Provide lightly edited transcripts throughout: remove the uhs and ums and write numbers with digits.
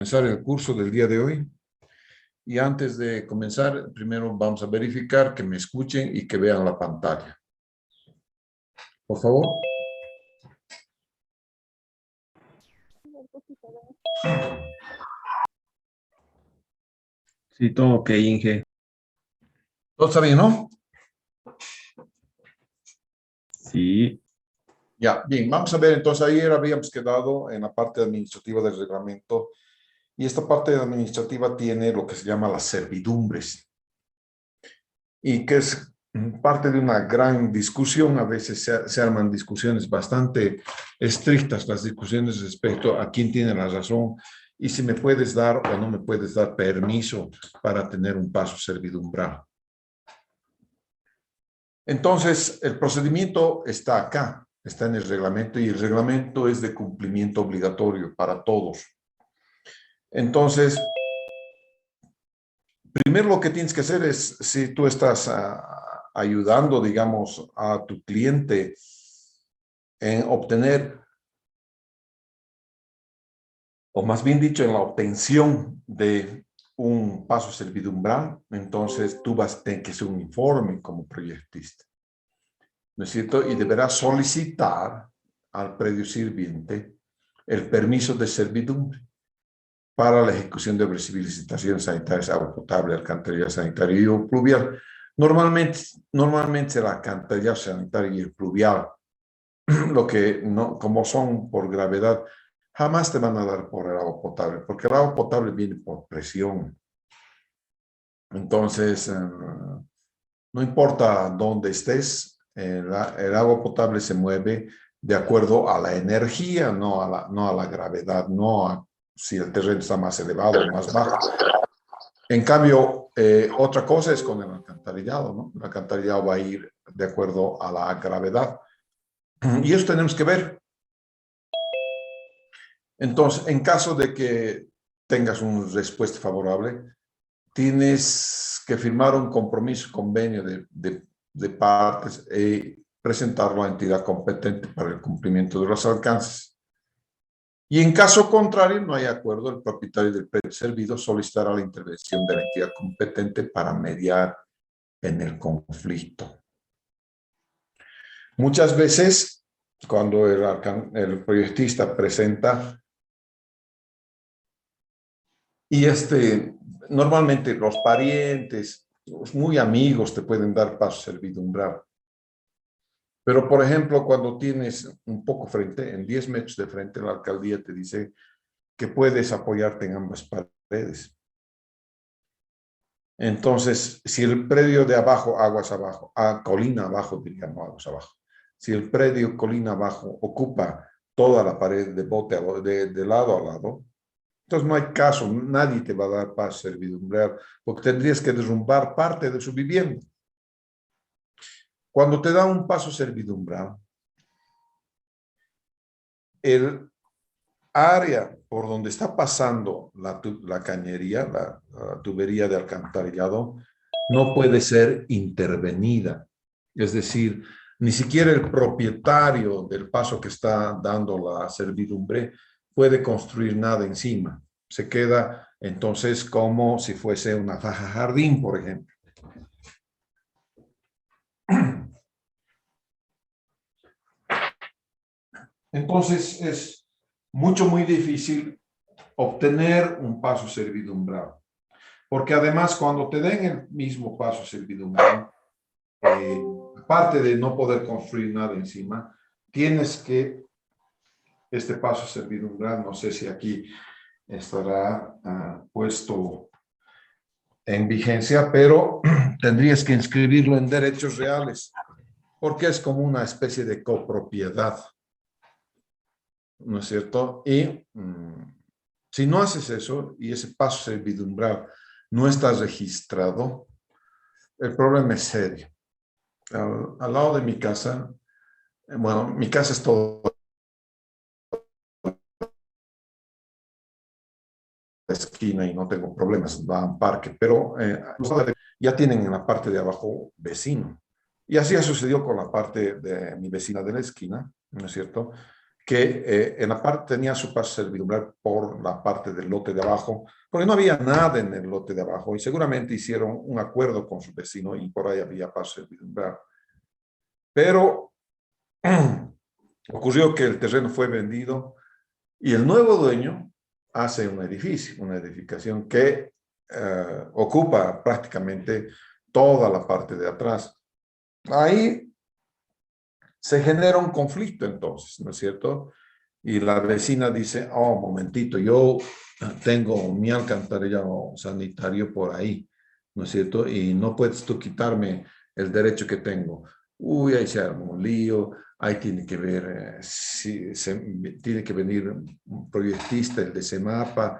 Comenzar el curso del día de hoy. Y antes de comenzar, primero vamos a verificar que me escuchen y que vean la pantalla. Por favor. Sí, todo ok, Inge. ¿Todo está bien, no? Sí, Ya, bien, vamos a ver. Entonces, ayer habíamos quedado en la parte administrativa del reglamento. Y esta parte administrativa tiene lo que se llama las servidumbres. Y que es parte de una gran discusión. A veces se arman discusiones bastante estrictas, las discusiones respecto a quién tiene la razón y si me puedes dar o no me puedes dar permiso para tener un paso servidumbral. Entonces, el procedimiento está acá, está en el reglamento, y el reglamento es de cumplimiento obligatorio para todos. Entonces, primero lo que tienes que hacer es, si tú estás ayudando, digamos, a tu cliente en obtener, o más bien dicho, en la obtención de un paso servidumbral, entonces tú vas a tener que hacer un informe como proyectista, ¿no es cierto? Y deberás solicitar al predio sirviente el permiso de servidumbre para la ejecución de obras civiles, licitaciones sanitarias, agua potable, alcantarillado sanitario y pluvial. Normalmente será alcantarillado sanitario y el pluvial, lo que no, como son por gravedad, jamás te van a dar por el agua potable, porque el agua potable viene por presión. Entonces, no importa dónde estés, el agua potable se mueve de acuerdo a la energía, no a la gravedad, no a si el terreno está más elevado o más bajo. En cambio, otra cosa es con el alcantarillado, ¿no? El alcantarillado va a ir de acuerdo a la gravedad. Y eso tenemos que ver. Entonces, en caso de que tengas una respuesta favorable, tienes que firmar un compromiso, convenio de partes y presentarlo a la entidad competente para el cumplimiento de los alcances. Y en caso contrario, no hay acuerdo, el propietario del predio servido solicitará la intervención de la entidad competente para mediar en el conflicto. Muchas veces, cuando el proyectista presenta, y normalmente los parientes, los muy amigos te pueden dar paso servidumbral. Pero, por ejemplo, cuando tienes un poco frente, en 10 metros de frente, la alcaldía te dice que puedes apoyarte en ambas paredes. Entonces, si el predio de abajo, aguas abajo, colina abajo, diríamos aguas abajo. Si el predio colina abajo ocupa toda la pared de bote de lado a lado, entonces no hay caso, nadie te va a dar paso servidumbral, porque tendrías que derrumbar parte de su vivienda. Cuando te da un paso servidumbral, el área por donde está pasando la cañería, la tubería de alcantarillado, no puede ser intervenida. Es decir, ni siquiera el propietario del paso que está dando la servidumbre puede construir nada encima. Se queda entonces como si fuese una faja jardín, por ejemplo. Entonces es muy difícil obtener un paso servidumbral. Porque además, cuando te den el mismo paso servidumbral, aparte de no poder construir nada encima, tienes que, este paso servidumbral, no sé si aquí estará puesto en vigencia, pero tendrías que inscribirlo en derechos reales, porque es como una especie de copropiedad, ¿no es cierto? Y si no haces eso y ese paso servidumbral no está registrado, el problema es serio. Al lado de mi casa, bueno, mi casa es todo la esquina y no tengo problemas, va a un parque, pero ya tienen en la parte de abajo vecino. Y así ha sucedido con la parte de mi vecina de la esquina, ¿no es cierto? que en la parte tenía su paso servidumbral por la parte del lote de abajo, porque no había nada en el lote de abajo y seguramente hicieron un acuerdo con su vecino y por ahí había paso servidumbral. Pero ocurrió que el terreno fue vendido y el nuevo dueño hace un edificio, una edificación que ocupa prácticamente toda la parte de atrás. Ahí se genera un conflicto entonces, ¿no es cierto? Y la vecina dice, oh, momentito, yo tengo mi alcantarillado sanitario por ahí, ¿no es cierto? Y no puedes tú quitarme el derecho que tengo. Uy, ahí se arma un lío, ahí tiene que ver, tiene que venir un proyectista, el de Semapa,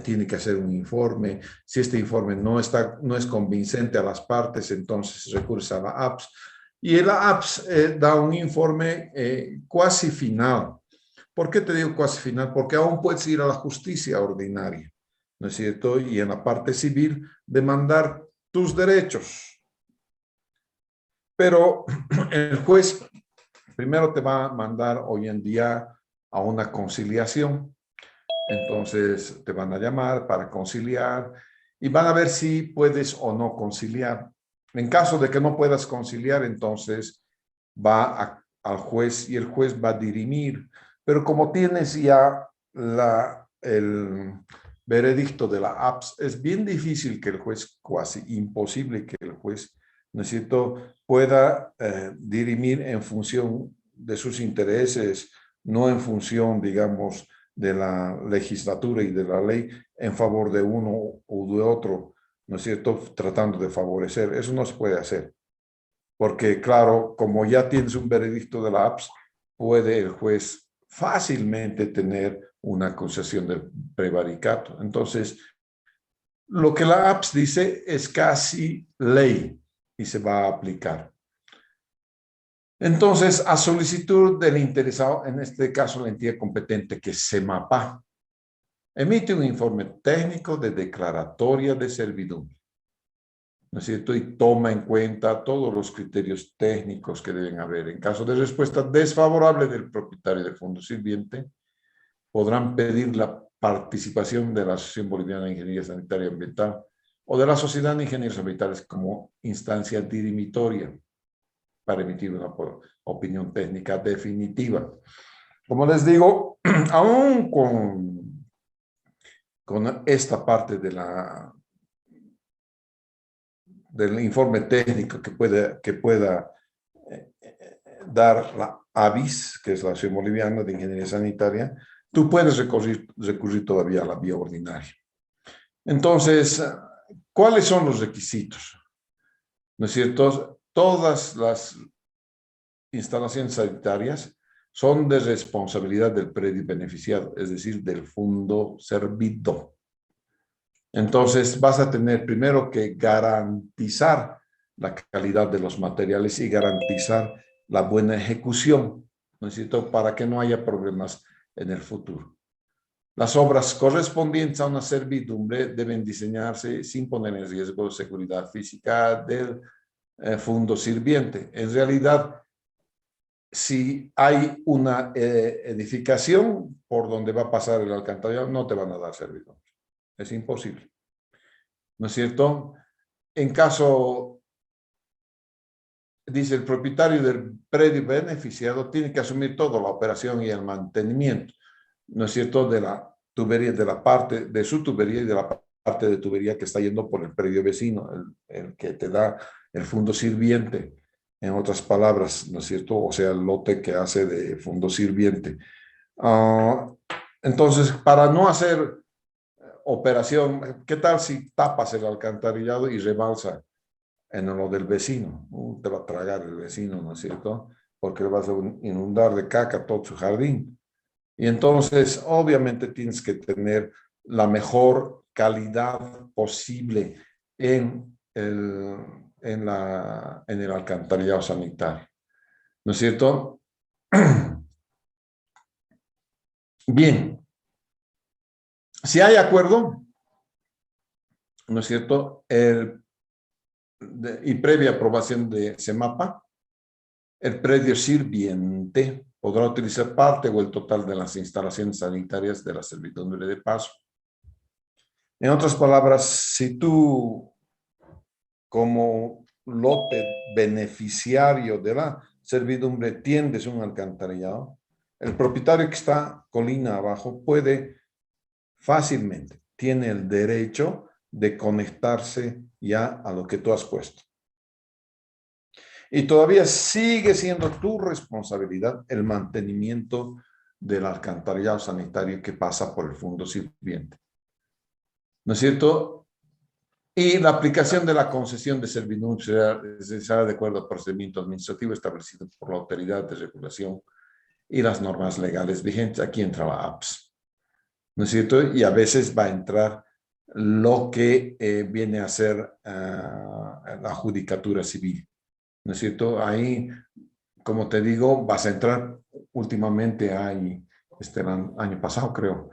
tiene que hacer un informe. Si este informe no es convincente a las partes, entonces recurre a la APS. Y el APS da un informe cuasi final. ¿Por qué te digo cuasi final? Porque aún puedes ir a la justicia ordinaria, ¿no es cierto? Y en la parte civil demandar tus derechos. Pero el juez primero te va a mandar hoy en día a una conciliación. Entonces te van a llamar para conciliar y van a ver si puedes o no conciliar. En caso de que no puedas conciliar, entonces va al juez y el juez va a dirimir. Pero como tienes ya el veredicto de la APS, es bien difícil que el juez, casi imposible que el juez, ¿no es cierto?, pueda dirimir en función de sus intereses, no en función, digamos, de la legislatura y de la ley en favor de uno o de otro, ¿no es cierto?, tratando de favorecer. Eso no se puede hacer. Porque, claro, como ya tienes un veredicto de la APS, puede el juez fácilmente tener una acusación de prevaricato. Entonces, lo que la APS dice es casi ley y se va a aplicar. Entonces, a solicitud del interesado, en este caso la entidad competente que es Semapa, emite un informe técnico de declaratoria de servidumbre, ¿no es cierto? Y toma en cuenta todos los criterios técnicos que deben haber. En caso de respuesta desfavorable del propietario del fondo sirviente, podrán pedir la participación de la Asociación Boliviana de Ingeniería Sanitaria y Ambiental o de la Sociedad de Ingenieros Ambientales como instancia dirimitoria para emitir una opinión técnica definitiva. Como les digo, aún con esta parte del informe técnico que pueda dar la ABIS, que es la Asociación Boliviana de Ingeniería Sanitaria, tú puedes recurrir todavía a la vía ordinaria. Entonces, ¿cuáles son los requisitos? ¿No es cierto? Todas las instalaciones sanitarias son de responsabilidad del predio beneficiado, es decir, del fondo servido. Entonces, vas a tener primero que garantizar la calidad de los materiales y garantizar la buena ejecución, ¿no es cierto?, para que no haya problemas en el futuro. Las obras correspondientes a una servidumbre deben diseñarse sin poner en riesgo la seguridad física del fondo sirviente. En realidad, si hay una edificación por donde va a pasar el alcantarillado, no te van a dar servidumbre. Es imposible. ¿No es cierto? En caso, dice el propietario del predio beneficiado, tiene que asumir toda la operación y el mantenimiento, ¿no es cierto?, de la tubería, de su tubería y de la parte de tubería que está yendo por el predio vecino, el que te da el fondo sirviente, en otras palabras, ¿no es cierto?, o sea, el lote que hace de fondo sirviente. Entonces, para no hacer operación, ¿qué tal si tapas el alcantarillado y rebalsa en lo del vecino? Te va a tragar el vecino, ¿no es cierto? Porque le vas a inundar de caca todo su jardín. Y entonces, obviamente, tienes que tener la mejor calidad posible en el alcantarillado sanitario, ¿no es cierto? Bien, si hay acuerdo, ¿no es cierto?, y previa aprobación de Semapa, el predio sirviente podrá utilizar parte o el total de las instalaciones sanitarias de la servidumbre de paso. En otras palabras, si tú como lote beneficiario de la servidumbre tiendes un alcantarillado, el propietario que está colina abajo puede fácilmente, tiene el derecho de conectarse ya a lo que tú has puesto. Y todavía sigue siendo tu responsabilidad el mantenimiento del alcantarillado sanitario que pasa por el fondo sirviente. ¿No es cierto? Y la aplicación de la concesión de servidumbre será de acuerdo al procedimiento administrativo establecido por la autoridad de regulación y las normas legales vigentes. Aquí entra la APS, ¿no es cierto? Y a veces va a entrar lo que viene a ser la judicatura civil, ¿no es cierto? Ahí, como te digo, vas a entrar últimamente, hay, el año pasado creo,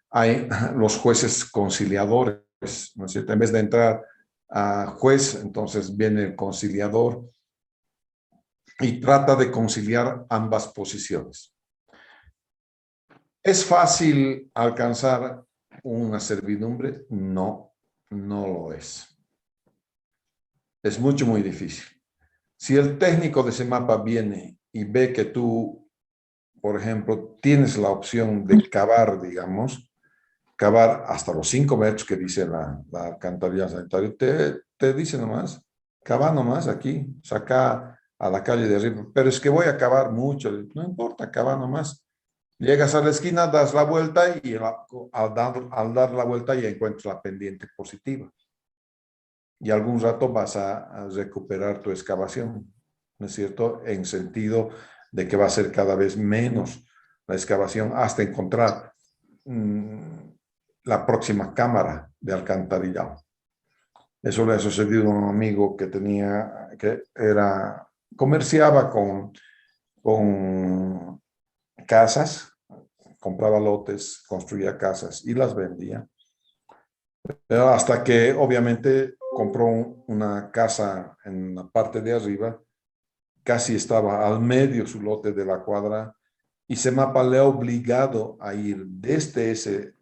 hay los jueces conciliadores, ¿no es cierto? En vez de entrar a juez, entonces viene el conciliador y trata de conciliar ambas posiciones. ¿Es fácil alcanzar una servidumbre? No, no lo es. Es muy difícil. Si el técnico de CEMAPA viene y ve que tú, por ejemplo, tienes la opción de cavar, digamos, cavar hasta los 5 metros que dice la alcantarilla sanitaria, te dice nomás, cava nomás aquí, saca a la calle de arriba, pero es que voy a cavar mucho, no importa, cava nomás. Llegas a la esquina, das la vuelta y al dar la vuelta ya encuentras la pendiente positiva. Y algún rato vas a recuperar tu excavación, ¿no es cierto? En sentido de que va a ser cada vez menos la excavación hasta encontrar la próxima cámara de alcantarillado. Eso le ha sucedido a un amigo que comerciaba con casas, compraba lotes, construía casas y las vendía. Pero hasta que obviamente compró una casa en la parte de arriba, casi estaba al medio su lote de la cuadra y CEMAPA le ha obligado a ir desde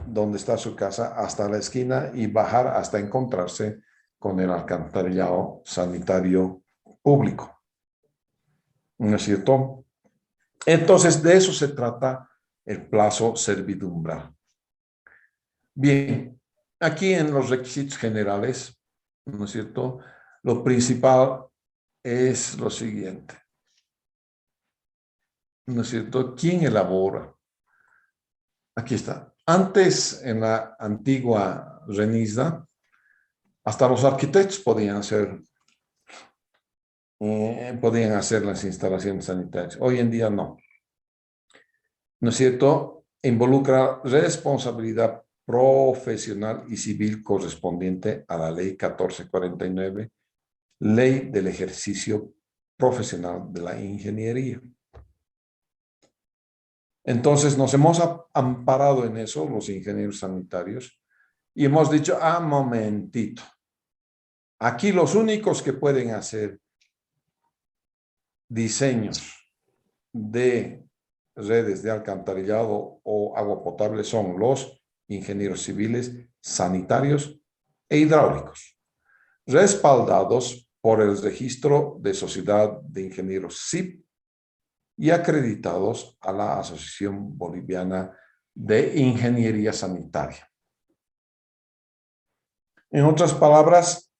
donde está su casa hasta la esquina y bajar hasta encontrarse con el alcantarillado sanitario público. ¿No es cierto? Entonces, de eso se trata el plazo servidumbral. Bien, aquí en los requisitos generales, ¿no es cierto? Lo principal es lo siguiente, ¿no es cierto? ¿Quién elabora? Aquí está. Antes, en la antigua RENISDA, hasta los arquitectos podían hacer las instalaciones sanitarias. Hoy en día no. ¿No es cierto? Involucra responsabilidad profesional y civil correspondiente a la Ley 1449, Ley del Ejercicio Profesional de la Ingeniería. Entonces nos hemos amparado en eso, los ingenieros sanitarios, y hemos dicho, momentito, aquí los únicos que pueden hacer diseños de redes de alcantarillado o agua potable son los ingenieros civiles, sanitarios e hidráulicos, respaldados por el Registro de Sociedad de Ingenieros SIP y acreditados a la Asociación Boliviana de Ingeniería Sanitaria. En otras palabras,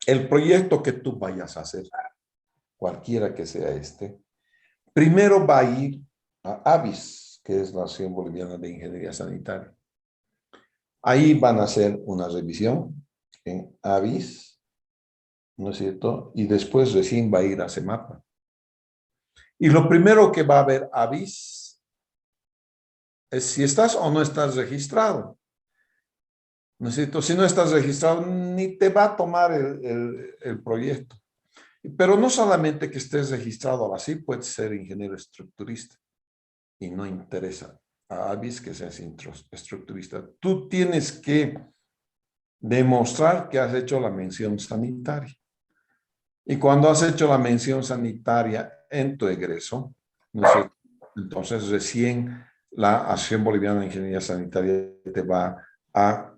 el proyecto que tú vayas a hacer, cualquiera que sea primero va a ir a ABIS, que es la Asociación Boliviana de Ingeniería Sanitaria. Ahí van a hacer una revisión en ABIS, ¿no es cierto? Y después recién va a ir a CEMAPA. Y lo primero que va a ver ABIS es si estás o no estás registrado. ¿No es cierto? Si no estás registrado, ni te va a tomar el proyecto. Pero no solamente que estés registrado así, puedes ser ingeniero estructurista y no interesa a ABIS que seas estructurista. Tú tienes que demostrar que has hecho la mención sanitaria. Y cuando has hecho la mención sanitaria en tu egreso, ¿no es cierto? Entonces recién la Asociación Boliviana de Ingeniería Sanitaria te va a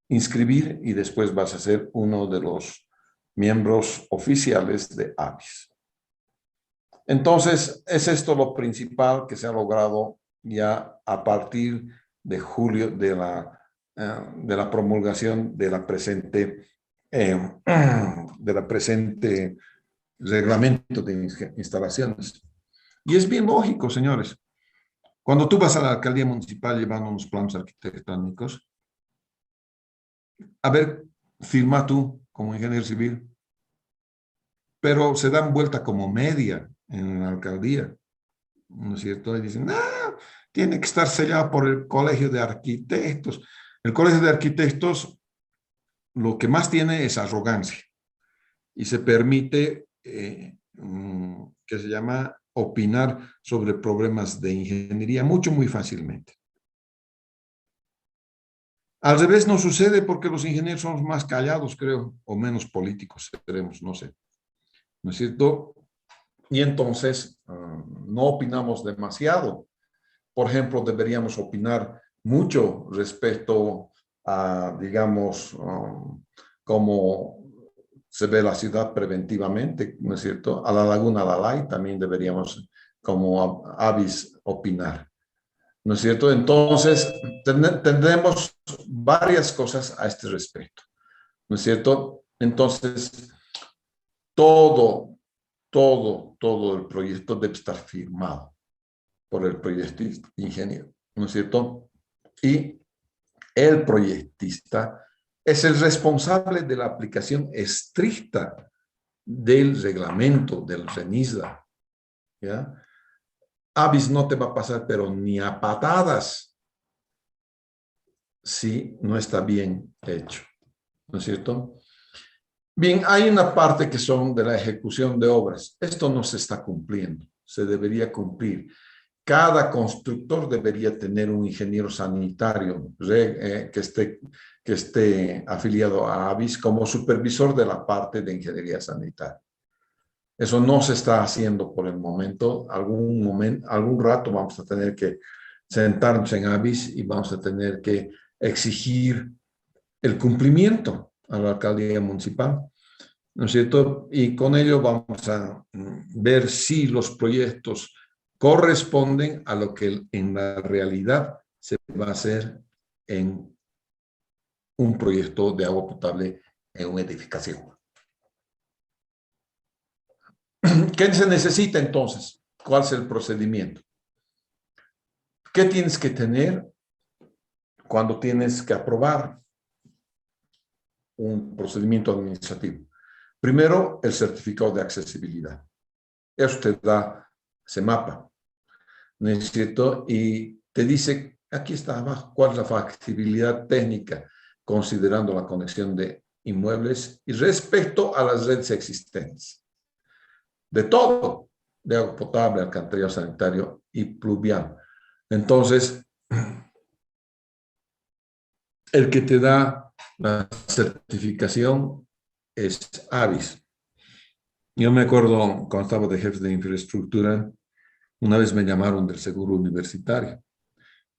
inscribir y después vas a ser uno de los miembros oficiales de ABIS. Entonces, es esto lo principal que se ha logrado ya a partir de julio de la promulgación de la presente reglamento de instalaciones. Y es bien lógico, señores. Cuando tú vas a la alcaldía municipal llevando unos planos arquitectónicos, a ver, firma tú como ingeniero civil, pero se dan vuelta como media en la alcaldía, ¿no es cierto? Y dicen, tiene que estar sellado por el Colegio de Arquitectos. El Colegio de Arquitectos lo que más tiene es arrogancia y se permite, que se llama, opinar sobre problemas de ingeniería muy fácilmente. Al revés no sucede porque los ingenieros somos más callados, creo, o menos políticos seremos, no sé. ¿No es cierto? Y entonces no opinamos demasiado. Por ejemplo, deberíamos opinar mucho respecto a, digamos, cómo se ve la ciudad preventivamente, ¿no es cierto? A la Laguna Lalay también deberíamos, como ABIS, opinar, ¿no es cierto? Entonces, tendremos varias cosas a este respecto, ¿no es cierto? Entonces, todo el proyecto debe estar firmado por el proyectista, ingeniero, ¿no es cierto? Y el proyectista es el responsable de la aplicación estricta del reglamento del RENISDA, ¿ya? ABIS no te va a pasar, pero ni a patadas, si no está bien hecho, ¿no es cierto? Bien, hay una parte que son de la ejecución de obras. Esto no se está cumpliendo, se debería cumplir. Cada constructor debería tener un ingeniero sanitario que esté afiliado a ABIS como supervisor de la parte de ingeniería sanitaria. Eso no se está haciendo por el momento. Algún rato vamos a tener que sentarnos en ABIS y vamos a tener que exigir el cumplimiento a la alcaldía municipal, ¿no es cierto? Y con ello vamos a ver si los proyectos corresponden a lo que en la realidad se va a hacer en un proyecto de agua potable en una edificación. ¿Qué se necesita entonces? ¿Cuál es el procedimiento? ¿Qué tienes que tener cuando tienes que aprobar un procedimiento administrativo? Primero, el certificado de accesibilidad. Eso te da CEMAPA, ¿no es cierto? Y te dice, aquí está abajo, cuál es la factibilidad técnica, considerando la conexión de inmuebles y respecto a las redes existentes. De todo, de agua potable, alcantarillado sanitario y pluvial. Entonces, el que te da la certificación es ABIS. Yo me acuerdo cuando estaba de jefe de infraestructura, una vez me llamaron del seguro universitario.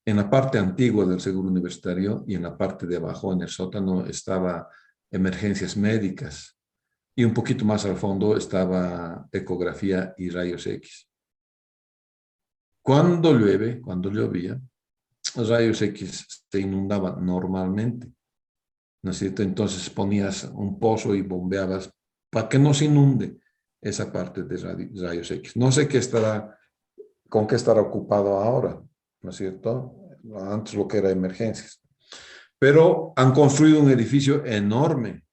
En la parte antigua del seguro universitario y en la parte de abajo, en el sótano, estaba emergencias médicas. Y un poquito más al fondo estaba ecografía y rayos X. Cuando llueve, cuando llovía, los rayos X se inundaban normalmente, ¿no es cierto? Entonces ponías un pozo y bombeabas para que no se inunde esa parte de rayos X. No sé con qué estará ocupado ahora, ¿no es cierto? Antes lo que era emergencias. Pero han construido un edificio enorme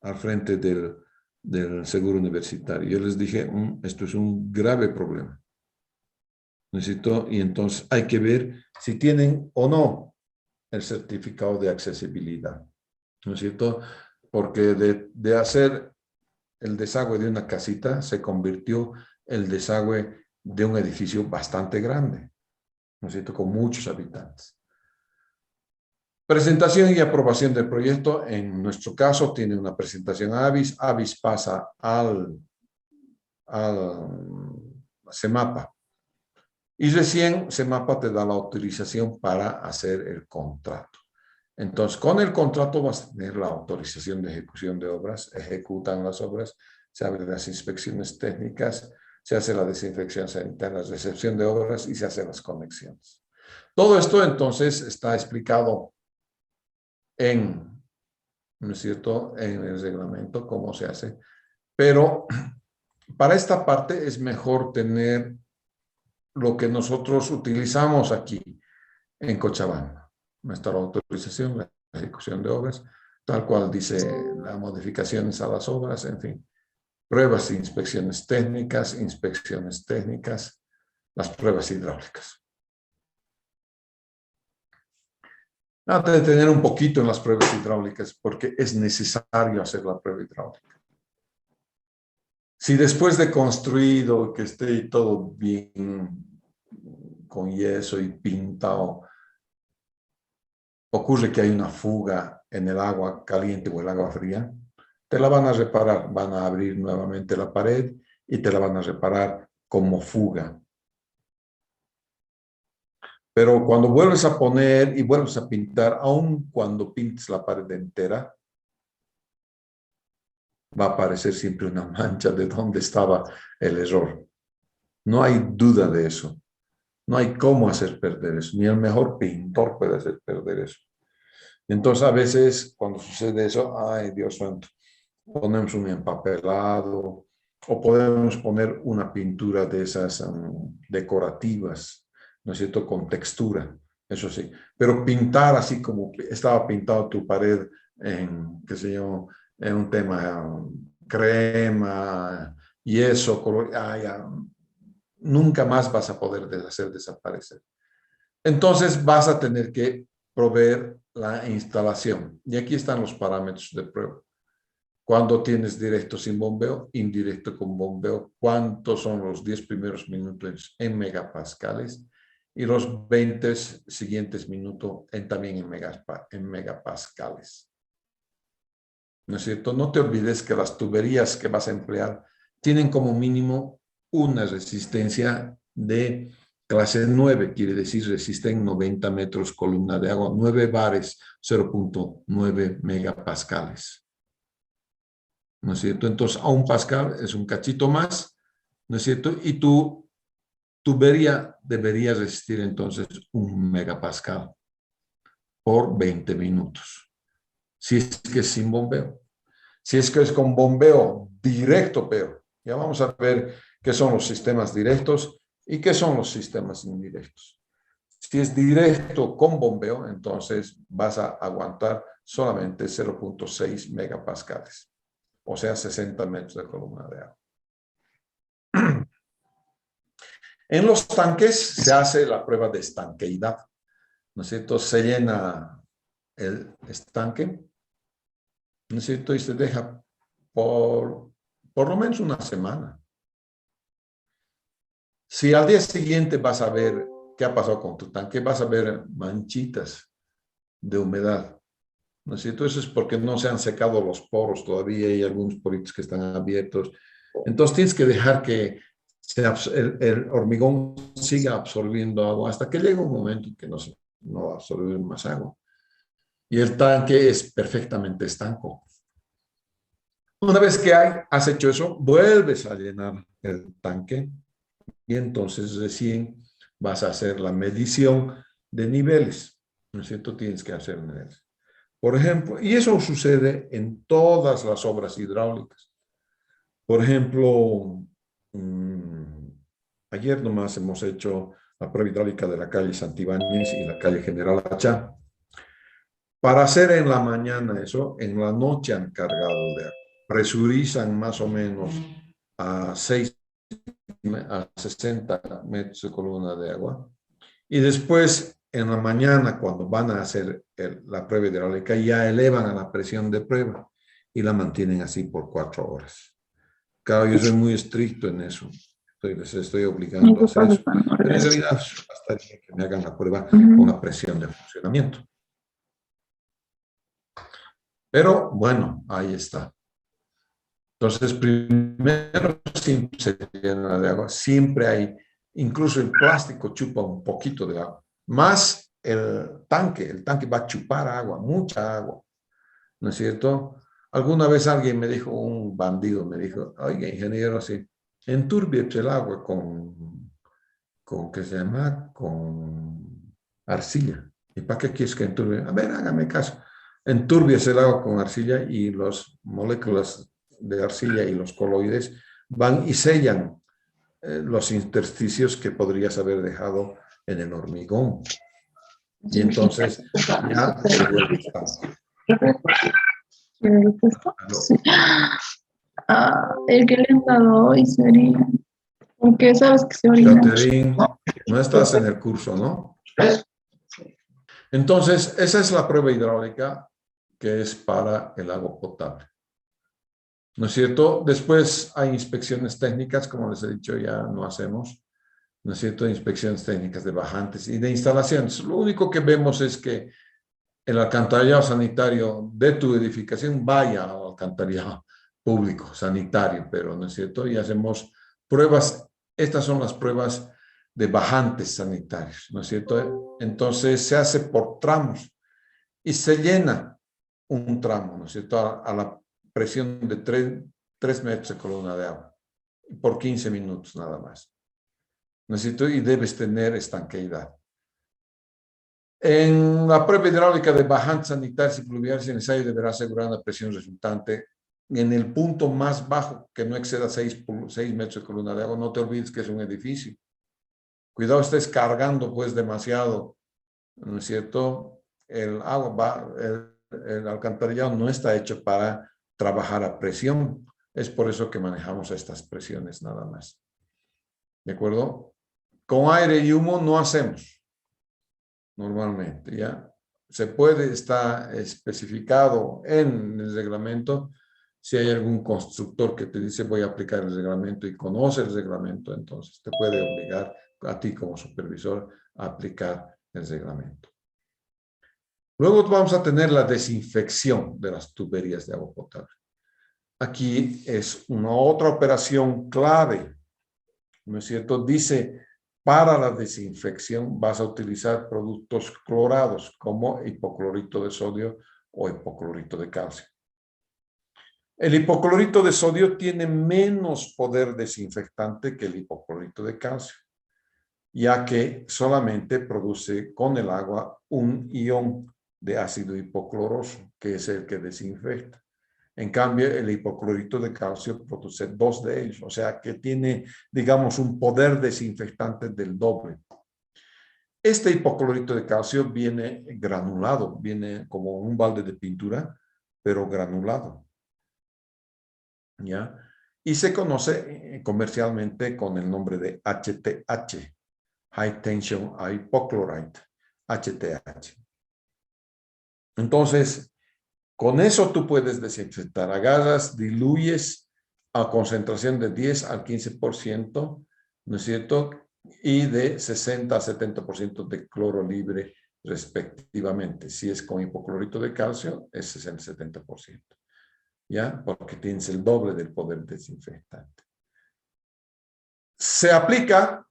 al frente del seguro universitario. Yo les dije, esto es un grave problema. Necesito, y entonces hay que ver si tienen o no el certificado de accesibilidad, ¿no es cierto? Porque de hacer el desagüe de una casita se convirtió el desagüe de un edificio bastante grande, ¿no es cierto? Con muchos habitantes. Presentación y aprobación del proyecto. En nuestro caso tiene una presentación a Avis. Avis pasa al CEMAPA. Y recién CEMAPA te da la autorización para hacer el contrato. Entonces, con el contrato vas a tener la autorización de ejecución de obras, ejecutan las obras, se abren las inspecciones técnicas, se hace la desinfección sanitaria, la recepción de obras y se hacen las conexiones. Todo esto entonces está explicado ¿no es cierto?, en el reglamento, cómo se hace. Pero para esta parte es mejor tener lo que nosotros utilizamos aquí en Cochabamba. Nuestra autorización, la ejecución de obras, tal cual dice las modificaciones a las obras, en fin. Pruebas e inspecciones técnicas, las pruebas hidráulicas. Trata de tener un poquito en las pruebas hidráulicas porque es necesario hacer la prueba hidráulica. Si después de construido, que esté todo bien con yeso y pintado, ocurre que hay una fuga en el agua caliente o el agua fría, te la van a reparar, van a abrir nuevamente la pared y te la van a reparar como fuga. Pero cuando vuelves a poner y vuelves a pintar, aun cuando pintes la pared entera, va a aparecer siempre una mancha de dónde estaba el error. No hay duda de eso. No hay cómo hacer perder eso. Ni el mejor pintor puede hacer perder eso. Entonces, a veces, cuando sucede eso, ay, Dios santo, ponemos un empapelado o podemos poner una pintura de esas decorativas, ¿no es cierto?, con textura, eso sí. Pero pintar así como estaba pintado tu pared en, qué sé yo, en un tema crema, yeso, color, nunca más vas a poder hacer desaparecer. Entonces vas a tener que proveer la instalación. Y aquí están los parámetros de prueba. Cuando tienes directo sin bombeo, indirecto con bombeo, cuántos son los 10 primeros minutos en megapascales y los 20 siguientes minutos también en megapascales. ¿No es cierto? No te olvides que las tuberías que vas a emplear tienen como mínimo una resistencia de clase 9, quiere decir resisten 90 metros columna de agua, 9 bares, 0.9 megapascales. ¿No es cierto? Entonces, a un pascal es un cachito más, ¿no es cierto? Y tu tubería debería resistir entonces 1 megapascal por 20 minutos. Si es que es sin bombeo. Si es que es con bombeo directo, peor. Ya vamos a ver qué son los sistemas directos y qué son los sistemas indirectos. Si es directo con bombeo, entonces vas a aguantar solamente 0.6 megapascales. O sea, 60 metros de columna de agua. En los tanques se hace la prueba de estanqueidad, ¿no es cierto? Se llena el estanque, ¿no es cierto? Y se deja por lo menos una semana. Si al día siguiente vas a ver qué ha pasado con tu tanque, vas a ver manchitas de humedad, ¿no es cierto? Eso es porque no se han secado los poros todavía y algunos poritos que están abiertos. Entonces tienes que dejar que el hormigón siga absorbiendo agua hasta que llegue un momento en que no va a absorber más agua. Y el tanque es perfectamente estanco. Una vez que has hecho eso, vuelves a llenar el tanque y entonces recién vas a hacer la medición de niveles. ¿No es cierto? Tienes que hacer niveles. Por ejemplo, y eso sucede en todas las obras hidráulicas. Por ejemplo, ayer nomás hemos hecho la prueba hidráulica de la calle Santibáñez y la calle General Achá. Para hacer en la mañana eso, en la noche han cargado de agua. Presurizan más o menos a 60 metros de columna de agua. Y después, en la mañana, cuando van a hacer la prueba hidráulica, ya elevan a la presión de prueba y la mantienen así por 4 horas. Claro, yo soy muy estricto en eso. Les estoy obligando a hacer eso. Pero en realidad, bastaría que me hagan la prueba con la presión de funcionamiento. Pero bueno, ahí está. Entonces, primero siempre se llena de agua, siempre hay, incluso el plástico chupa un poquito de agua, más el tanque va a chupar agua, mucha agua, ¿no es cierto? Alguna vez alguien me dijo, un bandido me dijo, oiga, ingeniero, sí, enturbie el agua ¿qué se llama? Con arcilla. ¿Y para qué quieres que enturbie? A ver, hágame caso. Enturbias el agua con arcilla y las moléculas de arcilla y los coloides van y sellan los intersticios que podrías haber dejado en el hormigón. Y entonces ya se vuelve estable. Sí. El que le han dado hoy se orina. Porque sabes que se orina. Catherine, no estás en el curso, ¿no? Entonces, esa es la prueba hidráulica que es para el agua potable. ¿No es cierto? Después hay inspecciones técnicas, como les he dicho, ya no hacemos, ¿no es cierto? Inspecciones técnicas de bajantes y de instalaciones. Lo único que vemos es que el alcantarillado sanitario de tu edificación vaya al alcantarillado público, sanitario, pero ¿no es cierto? Y hacemos pruebas, estas son las pruebas de bajantes sanitarios, ¿no es cierto? Entonces se hace por tramos y se llena un tramo, ¿no es cierto? A la presión de 3 metros de columna de agua, por 15 minutos nada más, ¿no es cierto? Y debes tener estanqueidad. En la prueba hidráulica de bajantes sanitarios y pluviales, el ensayo deberá asegurar una presión resultante en el punto más bajo, que no exceda 6 metros de columna de agua. No te olvides que es un edificio. Cuidado, estés cargando pues demasiado, ¿no es cierto? El agua el alcantarillado no está hecho para trabajar a presión. Es por eso que manejamos estas presiones nada más. ¿De acuerdo? Con aire y humo no hacemos. Normalmente, ¿ya? Se puede, está especificado en el reglamento. Si hay algún constructor que te dice voy a aplicar el reglamento y conoce el reglamento, entonces te puede obligar a ti como supervisor a aplicar el reglamento. Luego vamos a tener la desinfección de las tuberías de agua potable. Aquí es una otra operación clave, ¿no es cierto? Dice, para la desinfección vas a utilizar productos clorados como hipoclorito de sodio o hipoclorito de calcio. El hipoclorito de sodio tiene menos poder desinfectante que el hipoclorito de calcio, ya que solamente produce con el agua un ion de ácido hipocloroso, que es el que desinfecta. En cambio, el hipoclorito de calcio produce 2 de ellos, o sea que tiene, digamos, un poder desinfectante del doble. Este hipoclorito de calcio viene granulado, viene como un balde de pintura, pero granulado. ¿Ya? Y se conoce comercialmente con el nombre de HTH, High Tension Hypochlorite, HTH. Entonces, con eso tú puedes desinfectar. Agarras, diluyes a concentración de 10 al 15%, ¿no es cierto? Y de 60 a 70% de cloro libre respectivamente. Si es con hipoclorito de calcio, es 60-70%. ¿Ya? Porque tienes el doble del poder desinfectante. Se aplica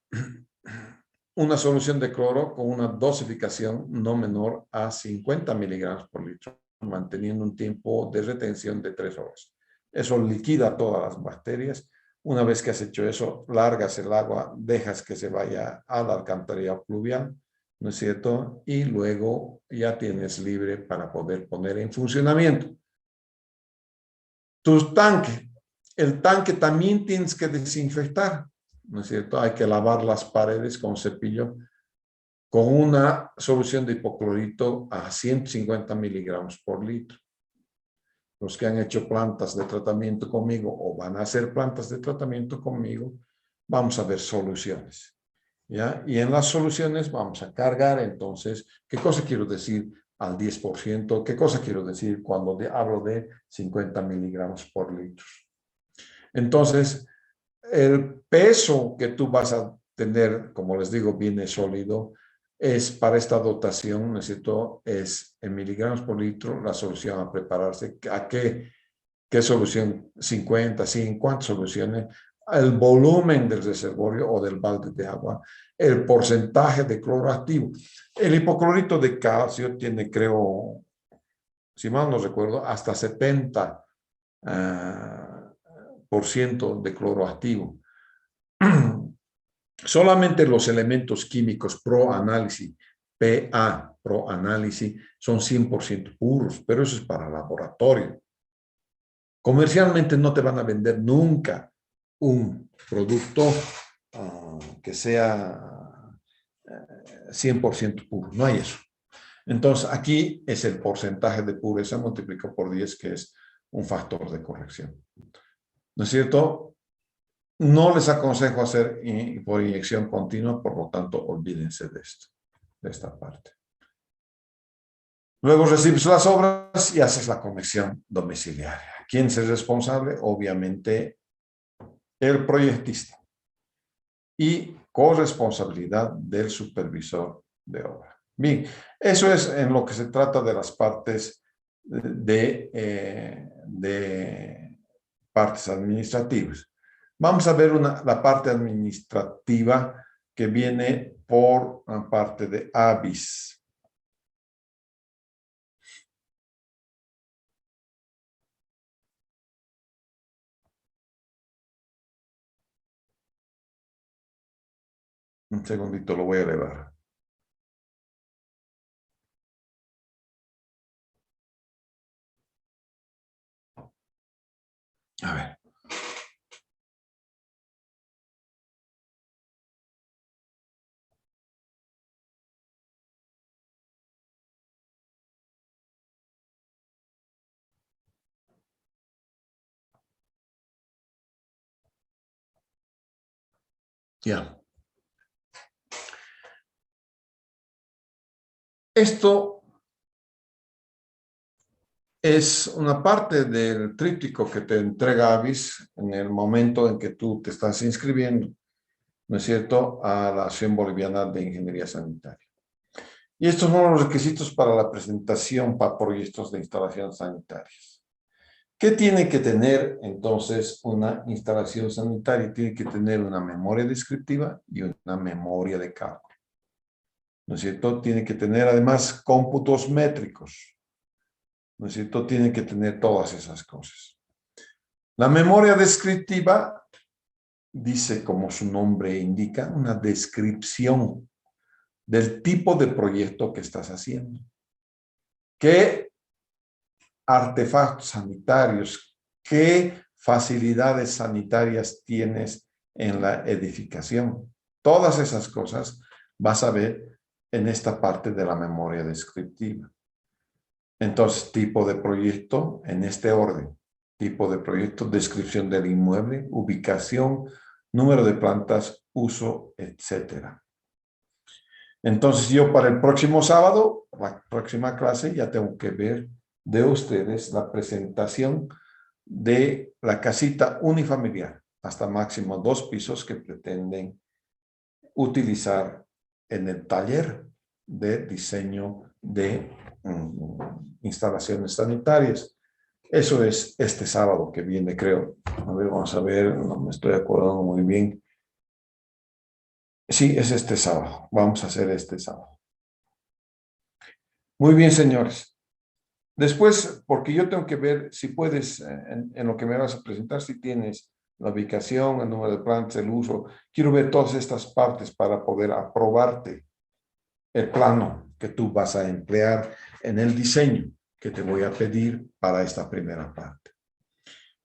una solución de cloro con una dosificación no menor a 50 miligramos por litro, manteniendo un tiempo de retención de 3 horas. Eso liquida todas las bacterias. Una vez que has hecho eso, largas el agua, dejas que se vaya a la alcantarilla pluvial, ¿no es cierto? Y luego ya tienes libre para poder poner en funcionamiento tu tanque. El tanque también tienes que desinfectar, ¿no es cierto? Hay que lavar las paredes con cepillo con una solución de hipoclorito a 150 miligramos por litro. Los que han hecho plantas de tratamiento conmigo o van a hacer plantas de tratamiento conmigo, vamos a ver soluciones. ¿Ya? Y en las soluciones vamos a cargar entonces, ¿qué cosa quiero decir al 10%? ¿Qué cosa quiero decir cuando hablo de 50 miligramos por litro? Entonces, el peso que tú vas a tener, como les digo, viene sólido. es para esta dotación, ¿no es cierto? Es en miligramos por litro la solución a prepararse. ¿A qué solución? 50, 100, ¿cuántas soluciones? El volumen del reservorio o del balde de agua, el porcentaje de cloro activo. El hipoclorito de calcio tiene, creo, si mal no recuerdo, hasta 70 por ciento de cloro activo. Solamente los elementos químicos pro análisis, PA, pro análisis, son 100% puros, pero eso es para laboratorio. Comercialmente no te van a vender nunca un producto que sea 100% puro, no hay eso. Entonces, aquí es el porcentaje de pureza multiplicado por 10, que es un factor de corrección. ¿No es cierto? No les aconsejo hacer por inyección continua, por lo tanto, olvídense de esto, de esta parte. Luego recibes las obras y haces la conexión domiciliaria. ¿Quién es el responsable? Obviamente, el proyectista. Y corresponsabilidad del supervisor de obra. Bien, eso es en lo que se trata de las partes de partes administrativas. Vamos a ver la parte administrativa que viene por parte de ABIS. Un segundito, lo voy a elevar. A ver. Ya. Esto es una parte del tríptico que te entrega ABIS en el momento en que tú te estás inscribiendo, ¿no es cierto?, a la Asociación Boliviana de Ingeniería Sanitaria. Y estos son los requisitos para la presentación para proyectos de instalaciones sanitarias. ¿Qué tiene que tener entonces una instalación sanitaria? Tiene que tener una memoria descriptiva y una memoria de cálculo, ¿no es cierto? Tiene que tener además cómputos métricos, ¿no es cierto? Tiene que tener todas esas cosas. La memoria descriptiva dice, como su nombre indica, una descripción del tipo de proyecto que estás haciendo. ¿Qué artefactos sanitarios, qué facilidades sanitarias tienes en la edificación? Todas esas cosas vas a ver en esta parte de la memoria descriptiva. Entonces, tipo de proyecto en este orden. Tipo de proyecto, descripción del inmueble, ubicación, número de plantas, uso, etcétera. Entonces, yo para el próximo sábado, la próxima clase, ya tengo que ver de ustedes la presentación de la casita unifamiliar, hasta máximo 2 pisos que pretenden utilizar en el taller de diseño de instalaciones sanitarias. Eso es este sábado que viene, creo. A ver, vamos a ver, no me estoy acordando muy bien. Sí, es este sábado. Vamos a hacer este sábado. Muy bien, señores. Después, porque yo tengo que ver si puedes, en lo que me vas a presentar, si tienes la ubicación, el número de plantas, el uso. Quiero ver todas estas partes para poder aprobarte el plano que tú vas a emplear en el diseño que te voy a pedir para esta primera parte.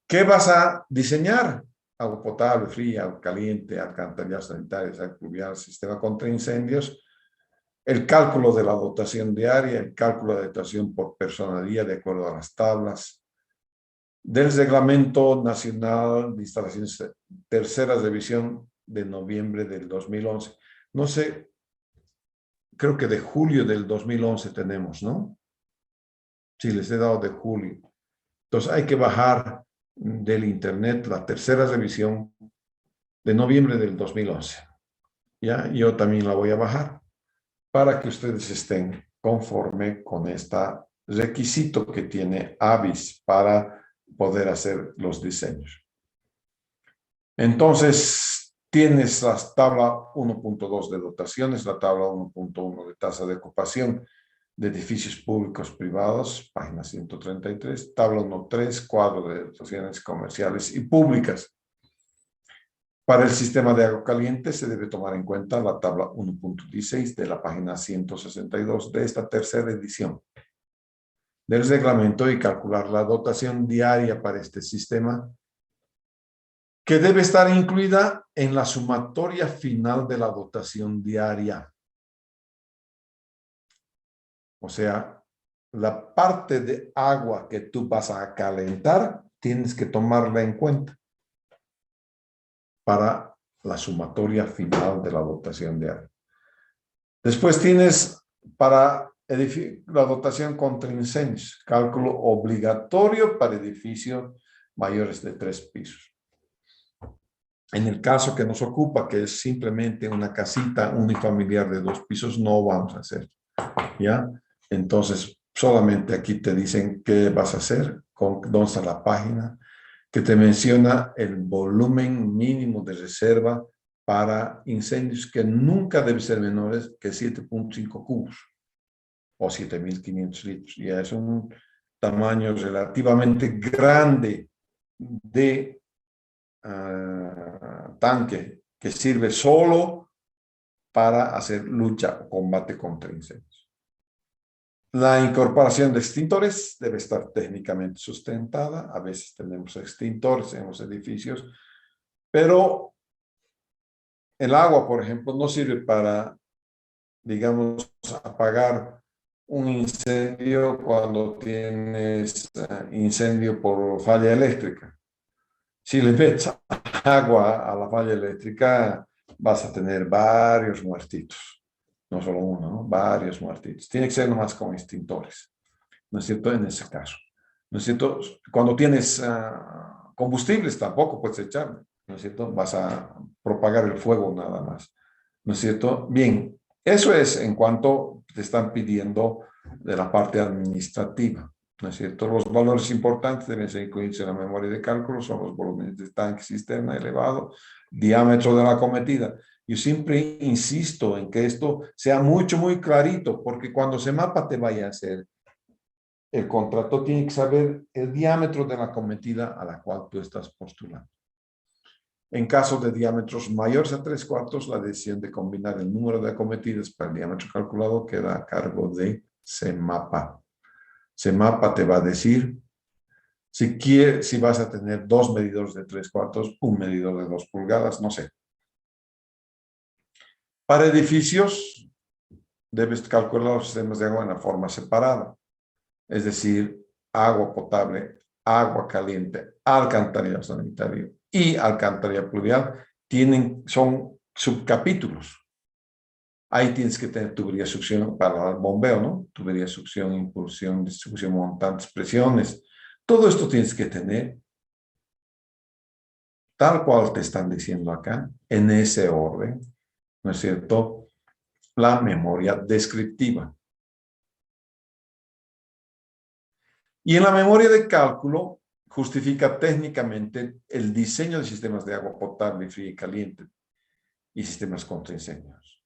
¿Qué vas a diseñar? Agua potable, fría, agua caliente, alcantarillas sanitarias, agua pluvial, sistema contra incendios, el cálculo de la dotación diaria, el cálculo de dotación por personalidad de acuerdo a las tablas, del Reglamento Nacional de Instalaciones, tercera revisión de noviembre del 2011. No sé, creo que de julio del 2011 tenemos, ¿no? Sí, les he dado de julio. Entonces hay que bajar del internet la tercera revisión de noviembre del 2011. ¿Ya? Yo también la voy a bajar para que ustedes estén conforme con este requisito que tiene AVIS para poder hacer los diseños. Entonces, tienes la tabla 1.2 de dotaciones, la tabla 1.1 de tasa de ocupación de edificios públicos privados, página 133, tabla 1.3, cuadro de dotaciones comerciales y públicas. Para el sistema de agua caliente se debe tomar en cuenta la tabla 1.16 de la página 162 de esta tercera edición del reglamento y calcular la dotación diaria para este sistema, que debe estar incluida en la sumatoria final de la dotación diaria. O sea, la parte de agua que tú vas a calentar, tienes que tomarla en cuenta para la sumatoria final de la dotación diaria. Después tienes para la dotación contra incendios, cálculo obligatorio para edificios mayores de 3 pisos. En el caso que nos ocupa, que es simplemente una casita unifamiliar de 2 pisos, no vamos a hacer, ¿ya? Entonces, solamente aquí te dicen qué vas a hacer, dónde está la página, que te menciona el volumen mínimo de reserva para incendios que nunca deben ser menores que 7.5 cubos o 7.500 litros. Ya es un tamaño relativamente grande de tanque que sirve solo para hacer lucha o combate contra incendios. La incorporación de extintores debe estar técnicamente sustentada. A veces tenemos extintores en los edificios, pero el agua, por ejemplo, no sirve para, digamos, apagar un incendio cuando tienes incendio por falla eléctrica. Si le metes agua a la falla eléctrica, vas a tener varios muertitos. No solo uno, ¿no? Varios muertitos. Tiene que ser nomás con extintores, ¿no es cierto? En ese caso, ¿no es cierto? Cuando tienes combustibles tampoco puedes echarle, ¿no es cierto? Vas a propagar el fuego nada más, ¿no es cierto? Bien, eso es en cuanto te están pidiendo de la parte administrativa, ¿no es cierto? Los valores importantes deben ser incluidos en la memoria de cálculo, son los volúmenes de tanque cisterna elevado, diámetro de la acometida. Yo siempre insisto en que esto sea muy clarito, porque cuando Semapa te vaya a hacer el contrato, tiene que saber el diámetro de la acometida a la cual tú estás postulando. En caso de diámetros mayores a 3/4, la decisión de combinar el número de acometidas para el diámetro calculado queda a cargo de Semapa. Semapa te va a decir si vas a tener 2 medidores de 3/4, un medidor de 2 pulgadas, no sé. Para edificios, debes calcular los sistemas de agua en la forma separada. Es decir, agua potable, agua caliente, alcantarillado sanitario y alcantarillado pluvial son subcapítulos. Ahí tienes que tener tubería de succión para el bombeo, ¿no? Tubería de succión, impulsión, distribución, montantes, presiones. Todo esto tienes que tener tal cual te están diciendo acá, en ese orden, ¿no es cierto? La memoria descriptiva. Y en la memoria de cálculo justifica técnicamente el diseño de sistemas de agua potable, fría y caliente y sistemas contra incendios.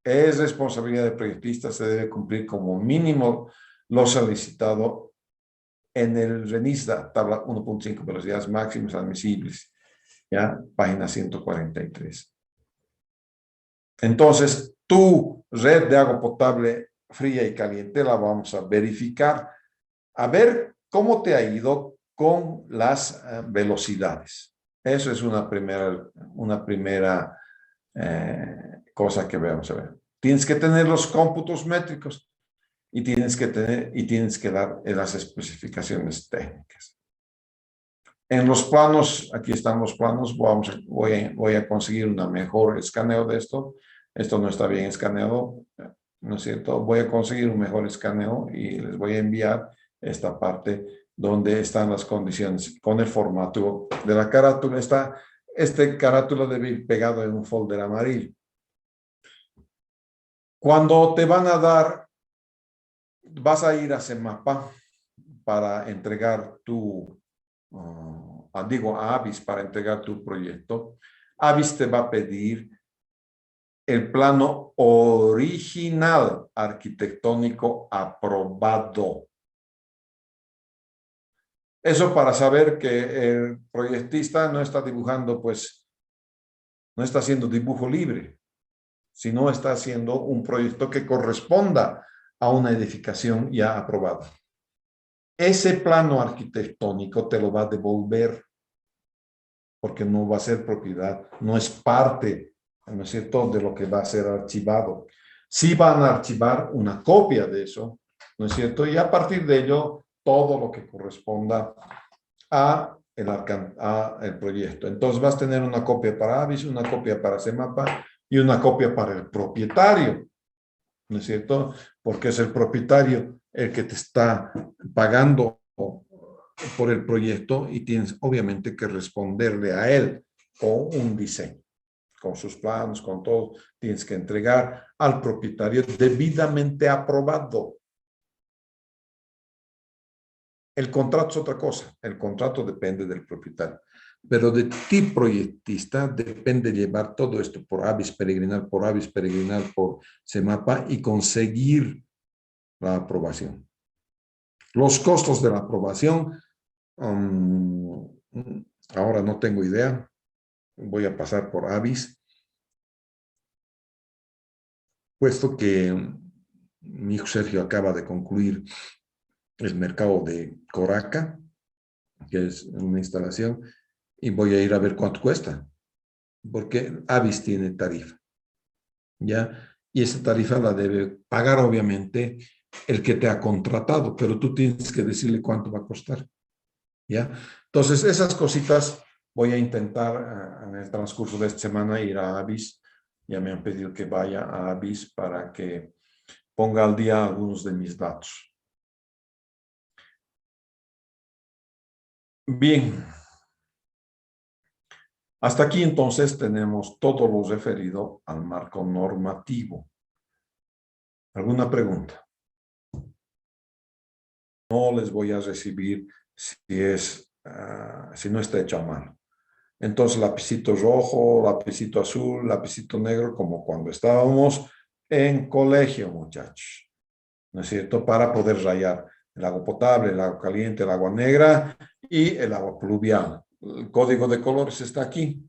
Es responsabilidad del proyectista, se debe cumplir como mínimo lo solicitado en el RENISDA, tabla 1.5, velocidades máximas admisibles, ¿ya? Página 143. Entonces, tu red de agua potable, fría y caliente la vamos a verificar, a ver cómo te ha ido con las velocidades. Eso es una primera cosa que vamos a ver. Tienes que tener los cómputos métricos y tienes que dar las especificaciones técnicas. En los planos, aquí están los planos, voy a conseguir un mejor escaneo de esto. Esto no está bien escaneado, ¿no es cierto? Voy a conseguir un mejor escaneo y les voy a enviar esta parte donde están las condiciones con el formato de la carátula. Este carátula debe ir pegado en un folder amarillo. Cuando te van a dar, vas a ir a CEMAPA para entregar tu, a Avis para entregar tu proyecto. Avis te va a pedir el plano original arquitectónico aprobado. Eso para saber que el proyectista no está dibujando, pues, no está haciendo dibujo libre, sino está haciendo un proyecto que corresponda a una edificación ya aprobada. Ese plano arquitectónico te lo va a devolver porque no va a ser propiedad, no es parte, ¿no es cierto?, de lo que va a ser archivado. Sí van a archivar una copia de eso, ¿no es cierto? Y a partir de ello, todo lo que corresponda a el proyecto. Entonces vas a tener una copia para Avis, una copia para CEMAPA y una copia para el propietario, ¿no es cierto? Porque es el propietario el que te está pagando por el proyecto y tienes obviamente que responderle a él con un diseño, con sus planos, con todo. Tienes que entregar al propietario debidamente aprobado. El contrato es otra cosa. El contrato depende del propietario. Pero de ti, proyectista, depende llevar todo esto por Avis Peregrinal, por CEMAPA y conseguir la aprobación. Los costos de la aprobación, ahora no tengo idea. Voy a pasar por Avis, puesto que mi hijo Sergio acaba de concluir el mercado de Coraca, que es una instalación, y voy a ir a ver cuánto cuesta, porque Avis tiene tarifa, ¿ya? Y esa tarifa la debe pagar, obviamente, el que te ha contratado, pero tú tienes que decirle cuánto va a costar, ¿ya? Entonces, esas cositas voy a intentar en el transcurso de esta semana ir a Avis. Ya me han pedido que vaya a Avis para que ponga al día algunos de mis datos. Bien. Hasta aquí entonces tenemos todo lo referido al marco normativo. ¿Alguna pregunta? No les voy a recibir si no está hecho a mano. Entonces, lapicito rojo, lapicito azul, lapicito negro, como cuando estábamos en colegio, muchachos. ¿No es cierto? Para poder rayar el agua potable, el agua caliente, el agua negra y el agua pluvial. El código de colores está aquí.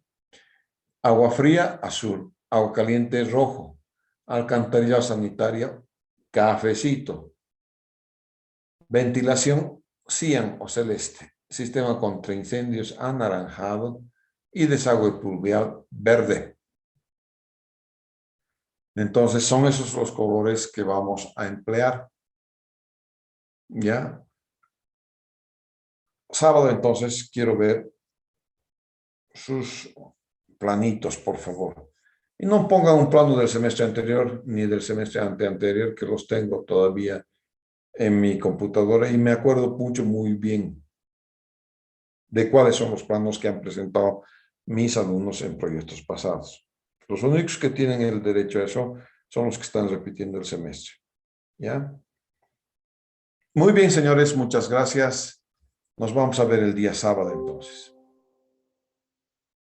Agua fría, azul. Agua caliente, rojo. Alcantarillado sanitario, cafecito. Ventilación, cian o celeste. Sistema contra incendios, anaranjado. Y desagüe pluvial, verde. Entonces, son esos los colores que vamos a emplear. ¿Ya? Sábado, entonces, quiero ver sus planitos, por favor. Y no pongan un plano del semestre anterior ni del semestre anterior, que los tengo todavía en mi computadora y me acuerdo mucho muy bien de cuáles son los planos que han presentado mis alumnos en proyectos pasados. Los únicos que tienen el derecho a eso son los que están repitiendo el semestre. ¿Ya? Muy bien, señores, muchas gracias. Nos vamos a ver el día sábado entonces.